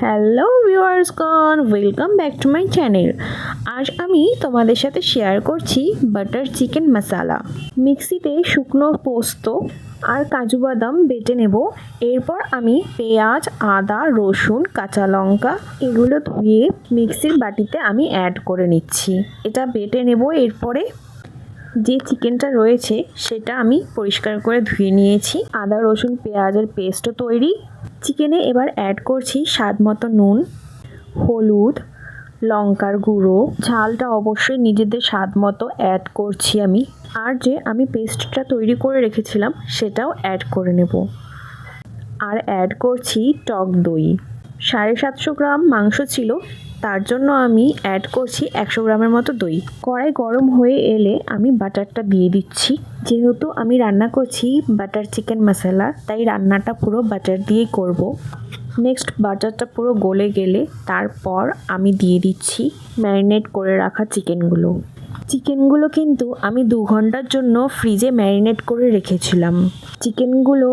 Hello ভিউয়ার্সগণ, welcome back to my channel. আজ আমি তোমাদের সাথে শেয়ার করছি বাটার চিকেন মশালা। মিক্সিতে শুকনো পোস্ত আর কাজু বাদাম বেটে নেব। এরপর আমি পেঁয়াজ, আদা, রসুন, কাঁচা লঙ্কা এগুলো ধুয়ে মিক্সির বাটিতে আমি অ্যাড করে নিচ্ছি। এটা বেটে নেব। এরপরে যে চিকেনটা রয়েছে সেটা আমি পরিষ্কার করে ধুয়ে নিয়েছি। আদা, রসুন, পেঁয়াজের পেস্টও তৈরি। চিকেনে এবার অ্যাড করছি স্বাদ মতো নুন, হলুদ, লঙ্কার গুঁড়ো, ঝালটা অবশ্যই নিজেদের স্বাদ মতো অ্যাড করছি আমি। আর যে আমি পেস্টটা তৈরি করে রেখেছিলাম সেটাও অ্যাড করে নেব। আর অ্যাড করছি টক দই। 750 গ্রাম মাংস ছিল, তার জন্য আমি অ্যাড করছি 100 গ্রামের মতো দই। কড়াই গরম হয়ে এলে আমি বাটারটা দিয়ে দিচ্ছি। যেহেতু আমি রান্না করছি বাটার চিকেন মশলা, তাই রান্নাটা পুরো বাটার দিয়েই করব। নেক্সট বাটারটা পুরো গলে গেলে তারপর আমি দিয়ে দিচ্ছি ম্যারিনেট করে রাখা চিকেনগুলো কিন্তু আমি 2 ঘন্টার জন্য ফ্রিজে ম্যারিনেট করে রেখেছিলাম। চিকেনগুলো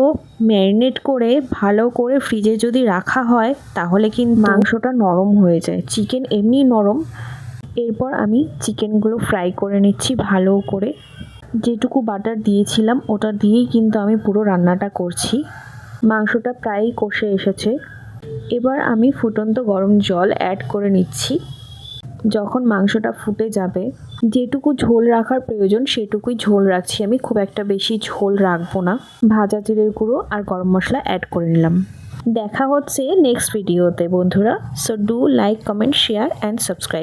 ম্যারিনেট করে ভালো করে ফ্রিজে যদি রাখা হয় তাহলে কিন্তু মাংসটা নরম হয়ে যায়। চিকেন এমনি নরম। এরপর আমি চিকেনগুলো ফ্রাই করে নিচ্ছি ভালো করে। যেটুকু বাটার দিয়েছিলাম ওটা দিয়েই কিন্তু আমি পুরো রান্নাটা করছি। মাংসটা প্রায় কষে এসেছে। এবার আমি ফুটন্ত গরম জল অ্যাড করে নিচ্ছি। যখন মাংসটা ফুটে যাবে, যেটুকু ঝোল রাখার প্রয়োজন সেটুকুই ঝোল রাখছি আমি, খুব একটা বেশি ঝোল রাখবো না। ভাজা জিরের গুঁড়ো আর গরম মশলা অ্যাড করে নিলাম। দেখা হচ্ছে নেক্সট ভিডিওতে বন্ধুরা। So do like, comment, share and subscribe.